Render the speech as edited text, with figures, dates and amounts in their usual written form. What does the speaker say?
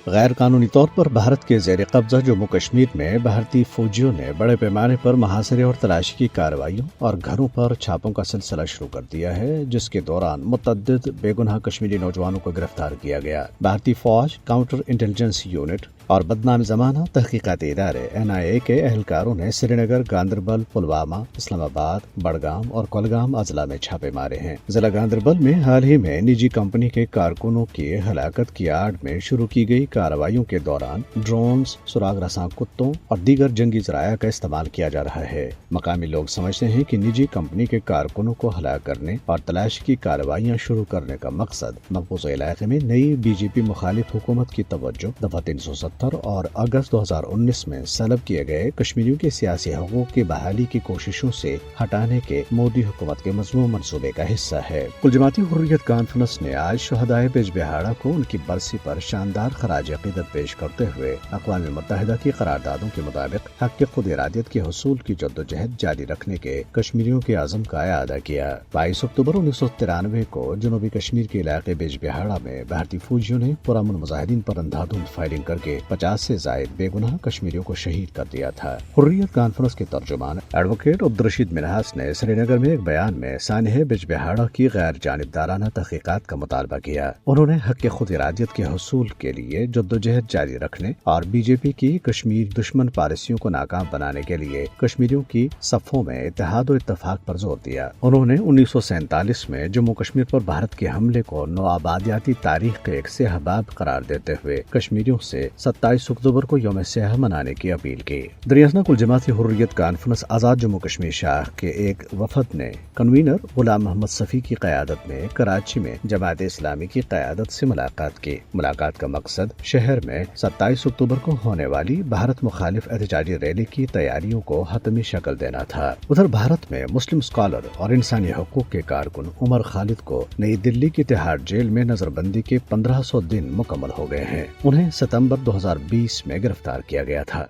غیر قانونی طور پر بھارت کے زیر قبضہ جموں کشمیر میں بھارتی فوجیوں نے بڑے پیمانے پر محاصرے اور تلاشی کی کارروائیوں اور گھروں پر چھاپوں کا سلسلہ شروع کر دیا ہے، جس کے دوران متعدد بے گناہ کشمیری نوجوانوں کو گرفتار کیا گیا۔ بھارتی فوج، کاؤنٹر انٹیلیجنس یونٹ اور بدنام زمانہ تحقیقاتی ادارے NIA کے اہلکاروں نے سری نگر، گاندربل، پلوامہ، اسلام آباد، بڑگام اور کولگام اضلاع میں چھاپے مارے ہیں۔ ضلع گاندربل میں حال ہی میں نجی کمپنی کے کارکنوں کی ہلاکت کی آڑ میں شروع کی گئی کارروائیوں کے دوران ڈرونز، سراغ رساں کتوں اور دیگر جنگی ذرائع کا استعمال کیا جا رہا ہے۔ مقامی لوگ سمجھتے ہیں کہ نجی کمپنی کے کارکنوں کو ہلاک کرنے اور تلاشی کی کارروائیاں شروع کرنے کا مقصد مقبوضہ علاقے میں نئی BJP مخالف حکومت کی توجہ دفعہ 370 اور اگست 2019 میں سلب کیے گئے کشمیریوں کے سیاسی حقوق کی بحالی کی کوششوں سے ہٹانے کے مودی حکومت کے مذموم منصوبے کا حصہ ہے۔ کل جماعتی حریت کانفرنس نے آج شہدائے بیج بہاڑا کو ان کی برسی پر شاندار خراج عقیدت پیش کرتے ہوئے اقوام متحدہ کی قراردادوں کے مطابق حق کے خود ارادیت کے حصول کی جدوجہد جاری رکھنے کے کشمیریوں کے عزم کا اعادہ کیا۔ 22 اکتوبر 1993 کو جنوبی کشمیر کے علاقے بیج بہاڑا میں بھارتی فوجیوں نے پرامن مظاہرین پر اندھا دھند فائرنگ کر کے 50 سے زائد بے گناہ کشمیریوں کو شہید کر دیا تھا۔ حریت کانفرنس کے ترجمان ایڈوکیٹ عبدالرشید منہاس نے سری نگر میں ایک بیان میں سانحہ بیج بہاڑا کی غیر جانبدارانہ تحقیقات کا مطالبہ کیا۔ انہوں نے حق خود ارادیت کے حصول کے لیے جدوجہد جاری رکھنے اور BJP کی کشمیر دشمن پالیسیوں کو ناکام بنانے کے لیے کشمیریوں کی صفوں میں اتحاد و اتفاق پر زور دیا۔ انہوں نے 1947 میں جموں کشمیر پر بھارت کے حملے کو نوآبادیاتی تاریخ کے ایک سیاہ باب قرار دیتے ہوئے کشمیریوں سے 27 اکتوبر کو یوم سیاہ منانے کی اپیل کی۔ دریاسنا کل جماعتی حریت کانفرنس آزاد جموں کشمیر شاخ کے ایک وفد نے کنوینر غلام محمد صفی کی قیادت میں کراچی میں جماعت اسلامی کی قیادت سے ملاقات کی۔ ملاقات کا مقصد شہر میں 27 اکتوبر کو ہونے والی بھارت مخالف احتجاجی ریلی کی تیاریوں کو حتمی شکل دینا تھا۔ ادھر بھارت میں مسلم اسکالر اور انسانی حقوق کے کارکن عمر خالد کو نئی دلی کی تہاڑ جیل میں نظر بندی کے 1500 دن مکمل ہو گئے ہیں۔ انہیں ستمبر 2020 میں گرفتار کیا گیا تھا۔